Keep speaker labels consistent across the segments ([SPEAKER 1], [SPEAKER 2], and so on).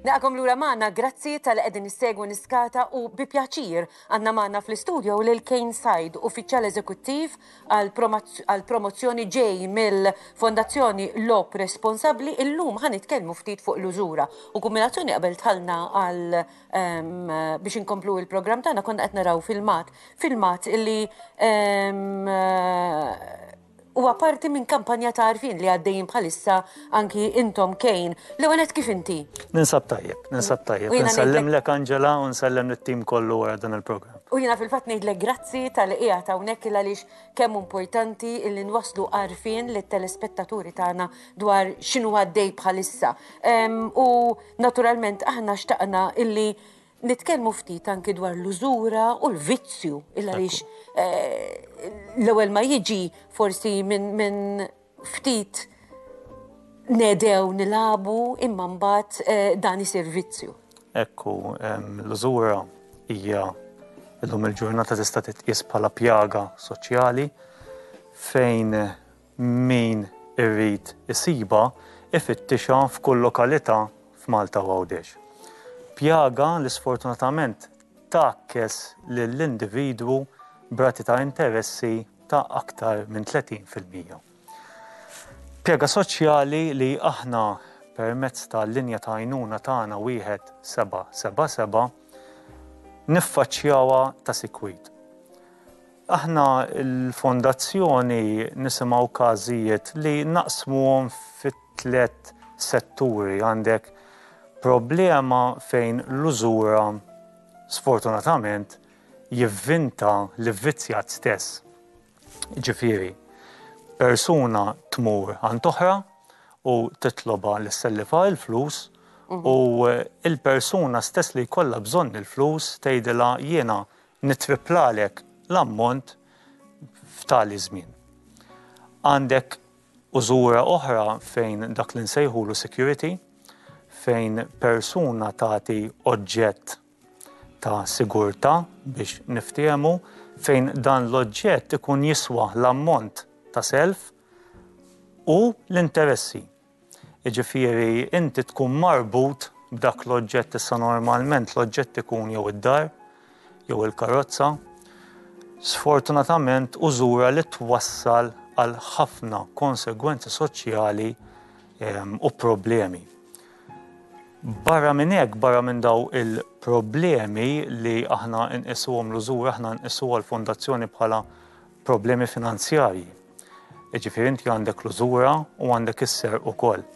[SPEAKER 1] Naqkom lura magħna, grazzi tal qegħdin nissegwu niskata u bi pjaċir għandna magħna fl-istudju lil Kane Said, uffiċjal eżekuttiv għal promozzjoni ġej mill-Fondazzjoni Lob Responsabbli. Illum ħanitkellmu ftit fuq l-użura u kombinazzjoni qabel tħallna għal biex inkomplu il-programm tagħna konna qed naraw filmat illi huwa parti minn kampanja ta' għarfien li għaddejjin bħalissa anki intom Kane. L-ewwel kif inti?
[SPEAKER 2] Ninsab tajjeb. Nsellem Angela u nsellem lit-tim kollu wara dan il-programm.
[SPEAKER 1] U jiena fil-fatt ngħidlek grazzi tal-qiegħed hawnhekk għaliex kemm importanti li nwasslu għarfien lit-telespettaturi tagħna dwar x'inhu għaddej bħalissa. U naturalment aħna xtaqna illi nitkellmu ftit anki dwar l-użura u l-vizzju għaliex l-ewwel ma jiġi forsi minn ftit nedew nilabu imma mbagħad dan isir vizzju.
[SPEAKER 2] Ekku, l-użura hija llum il-ġurnata tista' titqies bħala pjaga soċjali fejn min irrid isibha ifittixha f'kull lokalità f'Malta u Għawdex. Pjaga li sfortunatament takkes lill-individwu brati ta' interessi ta' aktar minn 30%. Pjaga soċjali li aħna permezz tal-linja ta' għajnuna tagħna 1777 niffaċċjawha ta' sikwit. Aħna l-fondazzjoni nisimgħu każijiet li naqsmuhom fit-tliet setturi. Għandek problema fejn l-użura sfortunatament jivvinta l-vizzjat stess. Ġifieri, persuna tmur għand oħra u titloba li sellifa l-flus u il-persuna stess li jkollha bżonn il-flus tgħidilha jiena nitriplalek l-ammont f'tali żmien. Għandek użura oħra fejn dak li nsejħulu security, fejn persuna tagħti oġġett ta' sigurtà biex niftiehmu, fejn dan l-oġġett ikun jiswa l-ammont ta' self u l-interessi. Jiġifieri inti tkun marbut b'dak l-oġġett issa normalment l-oġġett ikun jew id-dar jew il-karozza. Sfortunatament użura li twassal għal ħafna konsegwenzi soċjali u problemi. Barra minn hekk, barra minn daw il-problemi li aħna nqisuhom l-użura, aħna nqisuha l-fondazzjoni bħala problemi finanzjarji. Jiġifieri inti għandek l-użura u għandek is-serq ukoll.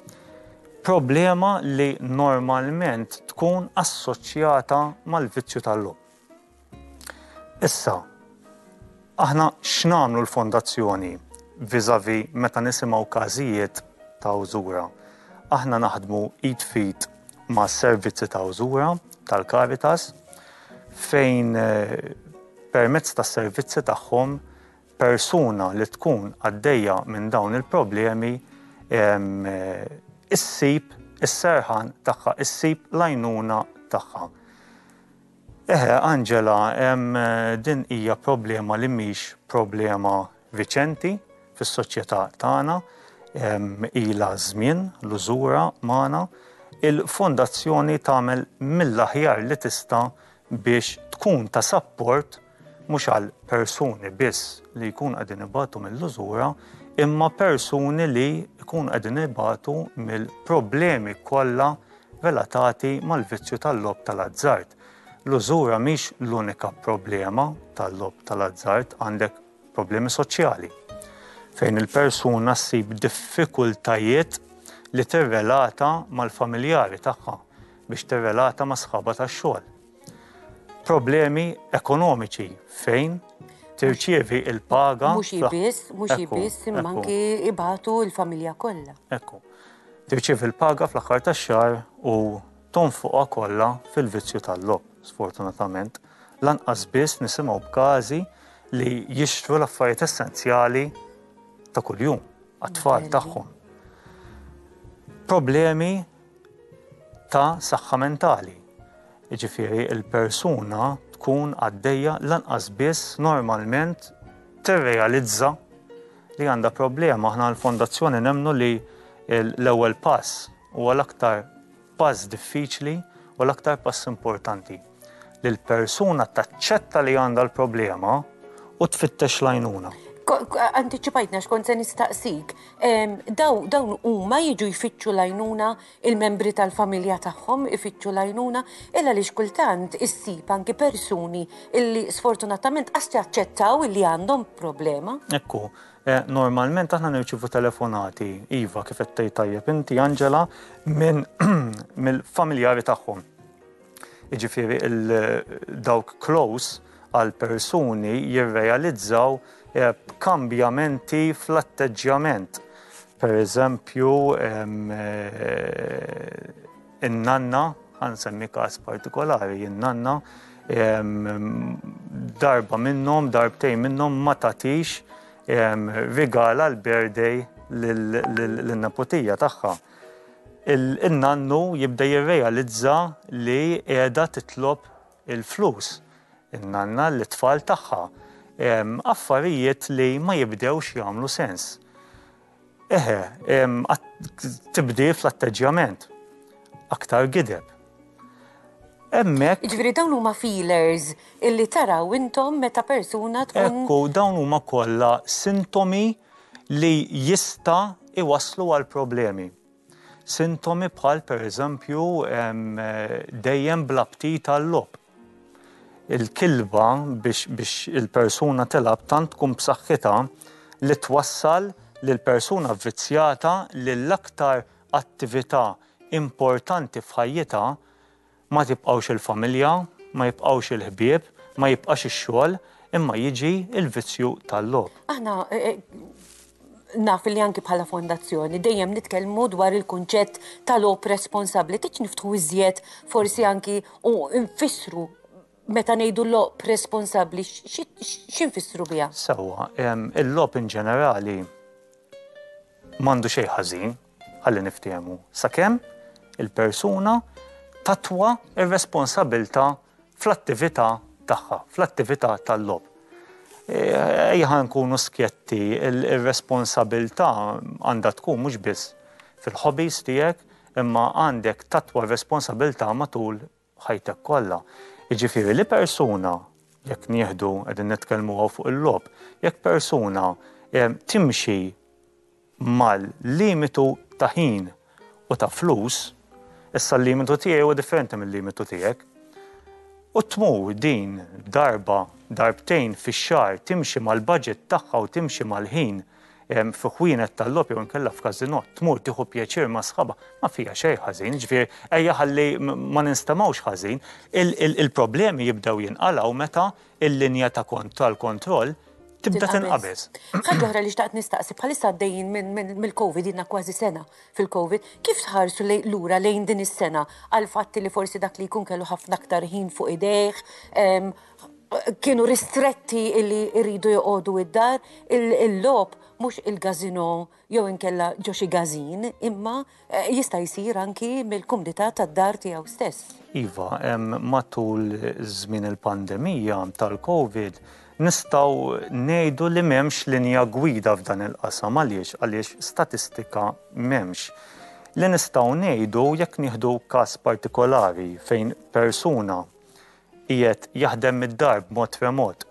[SPEAKER 2] Problema li normalment tkun assoċjata mal-vizzju tal-lob. Issa, aħna x'nagħmlu l-fondazzjoni viżavi meta nisimgħu każijiet ta' użura. Aħna naħdmu id fit ma' servizzi ta' użura tal-Caritas fejn permezz tas servizzi tagħhom persuna li tkun għaddejja minn dawn il-problemi issib is-serħan tagħha, issib l-għajnuna tagħha. Angela, din hija problema li mhix problema viċenti fis-soċjetà tagħna, ilha żmien l-użura magħna. Il-fondazzjoni tagħmel mill-aħjar li tista' biex tkun ta' support mhux għal persuni biss li jkun qegħdin ibatu mill-użura, imma persuni li jkun qegħdin ibatu mill-problemi kollha relatati mal-vizzju tal-lob tal-azzard. L-użura mhix l-unika problema tal-lob tal-azzard, għandek problemi soċjali fejn il-persuna ssib diffikultajiet li tirrelata mal-familjari tagħha biex tirrelata ma' sħabha tax-xogħol. Problemi ekonomiċi fejn tirċievi il-paga.
[SPEAKER 1] Mhux biss, imma anke ibatu l-familja kollha.
[SPEAKER 2] Ekku. Tirċievi il-paga fl-aħħar tax-xahar u tonfoqha kollha fil-vizzju tal-lob, sfortunatament. Lanqas biss nisimgħu b'każi li jixtru l-affarijiet essenzjali ta' kuljum għat-tfal tagħhom. Problemi ta' saħħa mentali. Jiġifieri il-persuna tkun għaddejja lanqas biss normalment tirrealizza li għandha problema. Aħna l-fondazzjoni nemmnu li l-ewwel pass huwa l-aktar pass diffiċli u l-aktar pass importanti li l-persuna taċċetta li għandha l-problema u tfittex l-għajnuna.
[SPEAKER 1] Antiċipajtna x'kont se nistaqsik. Dawn huma jiġu jfittxu l-għajnuna, il-membri tal-familja tagħhom ifittxu l-għajnuna, illa li xkultant issib anki persuni illi sfortunatament qas jaċċettaw illi għandhom problema.
[SPEAKER 2] Ekku, normalment aħna nirċivu telefonati, Iva, kif qed tajjeb inti Angela, mill-familjari tagħhom. Jiġifieri dawk close għal persuni jirrealizzaw kambjamenti fl-atteġġjament. Per eżempju, in-nanna, ħansemmi każ partikolari, in-nanna darba minnhom, darbtejn minnhom ma tagħtix regala l-birthday lin-nepotija tagħha. Il-nannu jibda jirrealizza li qiegħda titlob il-flus. In-nanna l-tfal tagħha. Affarijiet li ma jibdewx jagħmlu sens. Tibdi fl-atteġġjament. Aktar gideb. Hemmhekk.
[SPEAKER 1] Jiġifieri dawn huma feelers illi taraw intom meta persuna tkun.
[SPEAKER 2] Ekku, dawn huma kollha sintomi li jista' iwasslu għal problemi. Sintomi bħal pereżempju dejjem bla aptit għall-logħob. Il-kilba biex il-persuna tilab tant tkun b'saħħitha li twassal lill-persuna vvizzjata li l-aktar attività importanti f'ħajjitha ma tibqgħux il-familja, ma jibqgħux il-ħbieb, ma jibqax ix-xogħol, imma jiġi l-vizzju tal-logħob.
[SPEAKER 1] Aħna naf li anki bħala fondazzjoni dejjem nitkellmu dwar il-kunċett tal-logħob responsabbli. Tiġ niftħu iżjed forsi anki u nfissru meta ngħidu l-logħob responsabbli, x'infissru biha?
[SPEAKER 2] Sewwa, il-logħob in ġenerali m'għandu xejn ħażin, ħalli niftehmu, sakemm il-persuna tatwa ir-responsabbiltà fl-attività tagħha, fl-attività tal-logħob. Ejja nkunu skjetti, ir-responsabbiltà għandha tkun mhux biss fil-hobbies tiegħek, imma għandek tatwa r-responsabbiltà matul ħajtek kollha. Jiġifieri li persuna, jekk nieħdu qegħdin nitkellmu fuq il-logħob, jekk persuna timxi mal-limitu ta' ħin u ta' flus, issa l-limitu tiegħi huwa differenti mill-limitu tiegħek, u tmur din darbtejn fix-xahar timxi mal-budget tagħha u timxi mal-ħin fi ħwienet tal-logħob jew inkella f'każinot, tmur tieħu pjaċir ma' sħabha, ma fiha xejn ħażin, ġifieri ejja ħalli ma ninstemgħux ħażin. Il-problemi jibdew jinqalgħu meta l-linja tal-kontroll tibda tinqabeż.
[SPEAKER 1] Ħaġa oħra li xtaqt nistaqsi bħalissa għaddejjin mill-COVID, inna kważi sena fil-COVID, kif tħarsu lura lejn din is-sena għal fatti li forsi dak li jkun kellu ħafna aktar ħin fuq idejh, kienu ristretti illi rridu joqogħdu id-dar, il-logħob mhux il-gazino jew inkella ġo xi gażin, imma jista' jsir anki mill-kumdità tad-dar tiegħu stess.
[SPEAKER 2] Iva, matul żmien il-pandemija tal-COVID nistgħu ngħidu li m'hemmx linja gwida f'dan il-qasam għaliex statistika m'hemmx. Li nistgħu ngħidu jekk nieħdu każ partikolari fejn persuna qiegħed jaħdem mid-dar b'mod remot,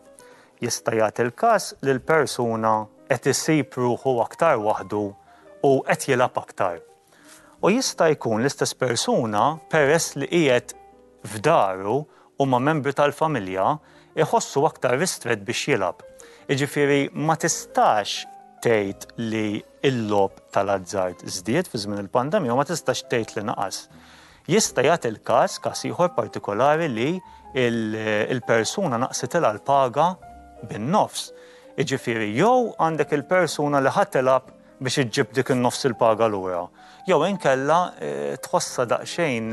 [SPEAKER 2] jista' jagħti il-każ li l-persuna qed isib ruħu aktar waħdu u qed jilgħab aktar. U jista' jkun l-istess persuna peress li qiegħed f'daru u ma' membri tal-familja iħossu aktar ristret biex jilgħab. Jiġifieri ma tistax tgħid li l-logħob tal-azzard żdied fi żmien il-pandemija u ma tistax tgħid li naqas. Jista' jagħti il-każ ieħor partikolari li il-persuna naqsitilha l-paga bin-nofs. Jiġifieri jew għandek il-persuna li ħadd tilab biex iġġib dik in-nofs il-paga lura. Jew inkella tħossha daqsxejn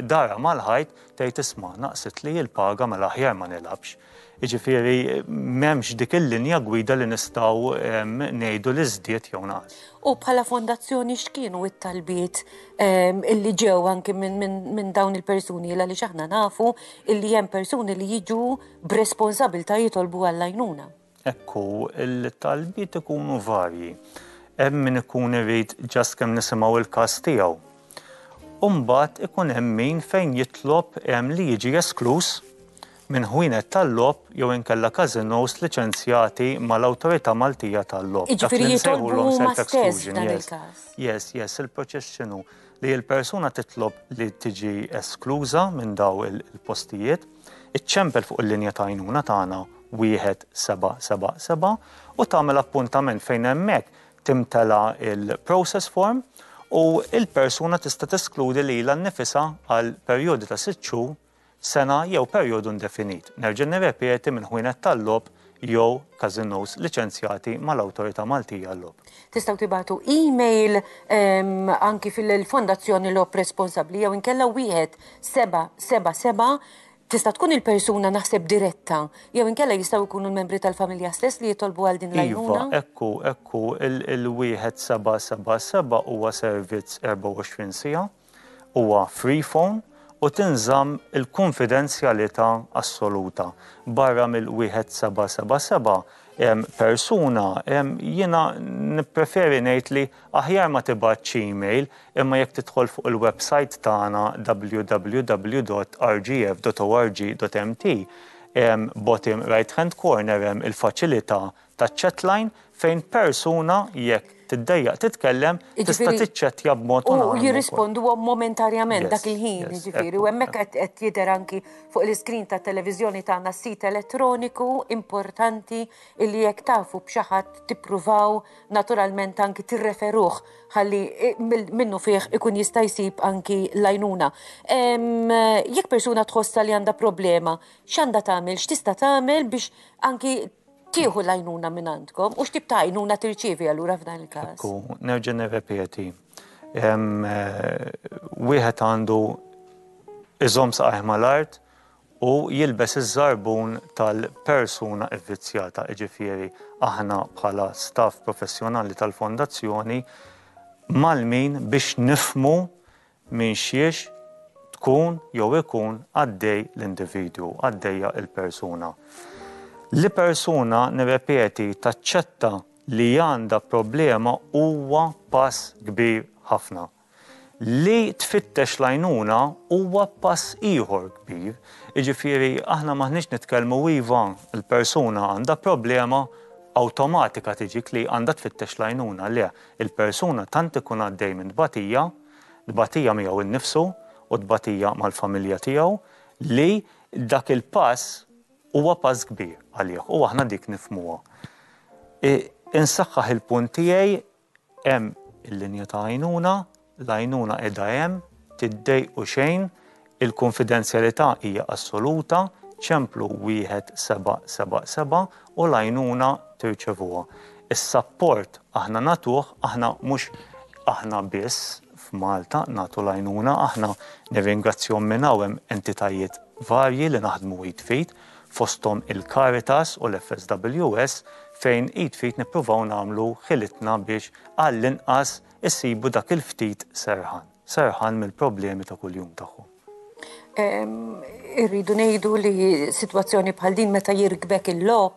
[SPEAKER 2] dara mal-ħajt tgħid isma' naqsit li l-paga mela aħjar ma nilabx. Jiġifieri m'hemmx dik il-linja gwida li nistgħu ngħidu li żdied jew naqas.
[SPEAKER 1] U bħala fondazzjoni x'kienu t-talbiet illi ġew anke minn dawn il-persuni għaliex aħna nafu illi hemm persuni li jiġu b'responsabbiltà jitolbu għall-għajnuna.
[SPEAKER 2] Ekku, il-talbiet ikunu varji. Hemm min ikun irid ġast kemm nisimgħu il-każ tiegħu. u mbagħad ikun hemm min fejn jitlob li jiġi esklus minn ħwienet tal-logħob jew inkella casinos liċenzjati mal-Awtorità Maltija tal-logħob.
[SPEAKER 1] Jiġifieri jitolbu huma stess dan il-każ.
[SPEAKER 2] Yes, il-proċess x'inhu li l-persuna titlob li tiġi eskluża minn daw il-postijiet, iċċempel fuq il-linja ta' għajnuna tagħna 1777 u tagħmel appuntament fejn hemmhekk timtela il-process form u il-persuna tista' teskludi lilha nnifisha għal perjodi ta' 6 xhur, sena jew perjodu indefinit. Nerġa' nirrepeti minn ħwienet tal-logħob jew casinos liċenzjati mal-Awtorità Maltija għall-logħob.
[SPEAKER 1] Tistgħu tibagħtu email anki fil-Fondazzjoni Logħob Responsabbli jew inkella 1777 tista' tkun il-persuna naħseb diretta jew inkella jistgħu jkunu l-membri tal-familja stess li jitolbu għal din l-għajnuna?
[SPEAKER 2] Iva, ekku il-1777 huwa servizz 24 siegħa, huwa free phone u tinżamm il-konfidenzjalità assoluta. Barra mill-1777 persuna jiena nippreferi ngħid li aħjar ma tibgħatx email imma jekk tidħol fuq il-website tagħna www.rgf.org.mt bottom right hand corner hemm il-faċilità taċ-chatline fejn persuna jekk tiddejjaq titkellem tista' tiċċettja b'mod
[SPEAKER 1] u jirrispondu momentarjament dak il-ħin, jiġifieri, u hemmhekk qed jidher anki fuq l-iskrin tat-televiżjoni tagħna sit elettroniku importanti illi jekk tafu b'xi ħadd tippruvaw naturalment anki tirreferuh ħalli minnu fih ikun jista' jsib anki l-għajnuna. Jekk persuna tħossha li għandha problema, x'għandha tagħmel, x'tista' tagħmel biex anki tieħu l-għajnuna minn għandkom u x'tib ta' għajnuna tirċievi allura f'dan il-każ?
[SPEAKER 2] Nerġa' nirrepeti. Wieħed għandu iżomm saqajh mal-art u jilbes iż-żarbun tal-persuna vvizzjata, jiġifieri aħna bħala staff professjonali tal-fondazzjoni mal-min biex nifhmu minn xiex tkun jew ikun għaddej l-individwu, għaddejja il-persuna. Li persuna nirrepeti taċċetta li għandha problema huwa pass kbir ħafna. Li tfittex l-għajnuna huwa pass ieħor kbir, jiġifieri aħna maħniex nitkellmu iva il-persuna għandha problema awtomatika tiġik li għandha tfittex l-għajnuna. Le, il-persuna tant ikun għaddej minn tbatija miegħu innifsu u tbatija mal-familja tiegħu li dak il-pass huwa pass kbir għalih u aħna dik nifhmuha. Insaħħaħ il-punt tiegħi hemm il-linja ta' għajnuna, l-għajnuna qiegħda hemm, tiddejqu xejn, il-konfidenzjalità hija assoluta, ċemplu 1777 u l-għajnuna tirċevuha. Is-sapport aħna nagħtuh, aħna mhux aħna biss f'Malta nagħtu l-għajnuna, aħna nirringrazzjahom minn hawn entitajiet varji li naħdmu id-fit fosthom il-Caritas u l-FSWS fejn id-fit nippruvaw nagħmlu ħilitna biex għall-inqas issibu dak il-ftit serħan mill-problemi ta' kuljum tagħhom.
[SPEAKER 1] Irridu ngħidu li sitwazzjoni bħal din meta jirkbek il-logħob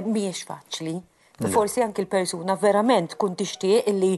[SPEAKER 1] mhijiex faċli. Forsi anki l-persuna verament kun tixtieq illi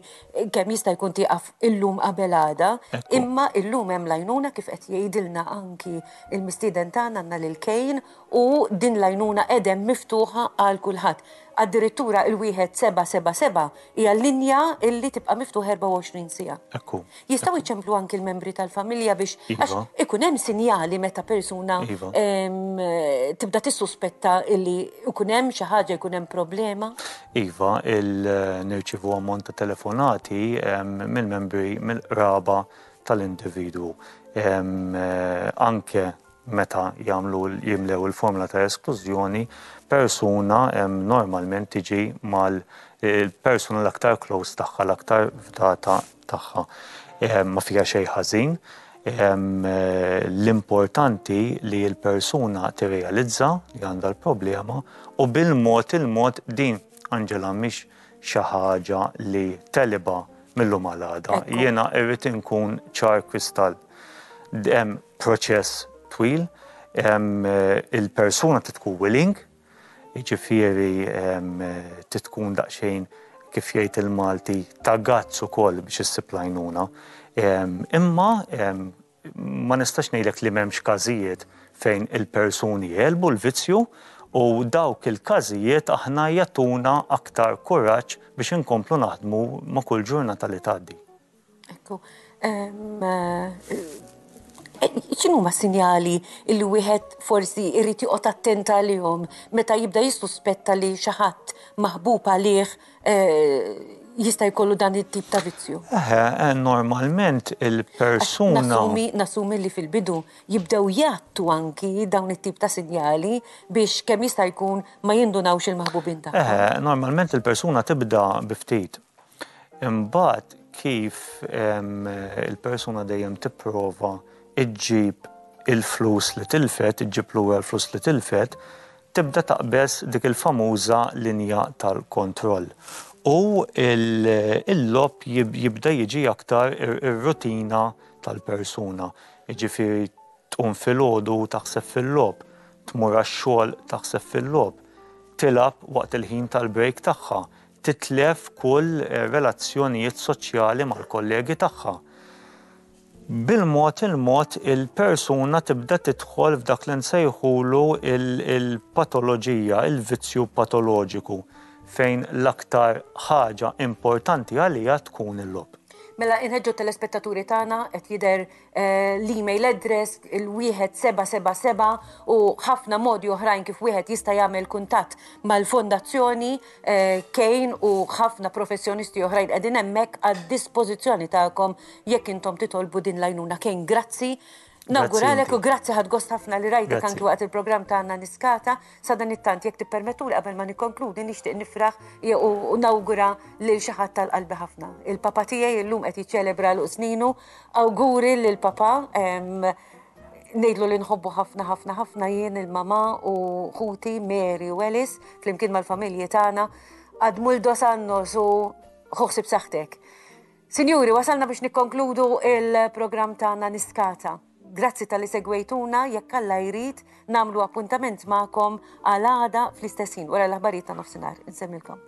[SPEAKER 1] kemm jista' jkun tieqaf illum qabel għada, imma illum hemm l-għajnuna kif qed jgħidilna anki il-mistieden tagħna għandna lil Kejn u din l-għajnuna qegħdem miftuħa għal kulħadd. Addirittura il-1777 hija linja illi tibqa' miftuħa 24 siegħa. Jistgħu jċemplu anki l-membri tal-familja biex għax ikun hemm sinjali meta persuna tibda tissuspetta illi ikun hemm xi ħaġa jkun hemm problema.
[SPEAKER 2] Iva, nirċievu ammont ta' telefonati mill-membri mill-qraba tal-individwu. Anke meta jimlew il-formula ta' esklużjoni, persuna normalment tiġi mal-persuna l-aktar close tagħha, l-aktar fdata tagħha. Ma fiha xejn ħażin. L-importanti li l-persuna tirrealizza li għandha l-problema u bil-mod din Angela mhix xi ħaġa li teliba mill-lum għal-għada. Jiena irrid inkun ċar kristall. Hemm proċess twil, il-persuna titkun willing, jiġifieri titkun daqsxejn kif jgħid il-Malti ta' gazz ukoll biex issib lajnuna. Imma ma nistax ngħidlek li m'hemmx każijiet fejn il-persuni jelbu l-vizzju u dawk il-każijiet aħna jagħtuna aktar kuraġġ biex inkomplu naħdmu ma' kull ġurnata li tgħaddi.
[SPEAKER 1] Ekku, x'inhu ma sinjali li wieħed forsi jrid joqgħod attent għalihom meta jibda jissuspetta li xi ħadd maħbub għalih jista' jkollu dan it-tip ta' vizzju?
[SPEAKER 2] Normalment il-persuna.
[SPEAKER 1] Nasumi li fil-bidu jibdew jgħattu anki dawn it-tip ta' sinjali biex kemm jista' jkun ma jindunawx il-maħbubin tagħhom.
[SPEAKER 2] Normalment il-persuna tibda bi ftit. Imbagħad kif il-persuna dejjem tipprova iġġib il-flus li tilfet, iġġib lura l-flus li tilfet, tibda taqbes dik il-famuża linja tal-kontroll. U il-lob jibda jiġi aktar ir-rutina tal-persuna. Jiġifieri tqum filgħodu taħseb fil-lob, tmur għax-xogħol taħseb fil-lob, tilab waqt il-ħin tal-break tagħha, titlef kull relazzjonijiet soċjali mal-kollegi tagħha. Bil-mod il-persuna tibda tidħol f'dak li nsejħulu il-patoloġija, il-vizzju patoloġiku fejn l-aktar ħaġa importanti għalija tkun il-lob.
[SPEAKER 1] Mela inħeġġu telespettaturi tagħna qed jidher l-email address il-1777 u ħafna modi oħrajn kif wieħed jista' jagħmel kuntatt mal-fondazzjoni Kejn u ħafna professjonisti oħrajn qegħdin hemmhekk għad-dispożizzjoni tagħkom jekk intom titolbu din l-għajnuna. Kejn, grazzi. Nawguralek u grazzi ħadgost ħafna li rajtek anki waqt il-programm tagħna Niskata. Sa dan it-tant jekk tippermettuli qabel ma nikkonkludi nixtieq nifraħ u nawgura lil xi ħadd tal-qalbi ħafna. Il-papa tiegħi llum qed jiċċelebra l sninu, awguri lil papa ngħidlu li nħobbu ħafna jien il-mama u ħuti Mary Wellis flimkien mal-familji tagħna għad muldos annos u ħoħsib saħtek. Sinjuri, wasalna biex nikkonkludu il-programm tagħna Niskata. Grazzi tal-li segwejtuna, jekk Alla jrid nagħmlu appuntament magħkom għal għada fl-istess ħin wara l-aħbarijiet ta' nofsinhar. Insemmilkom.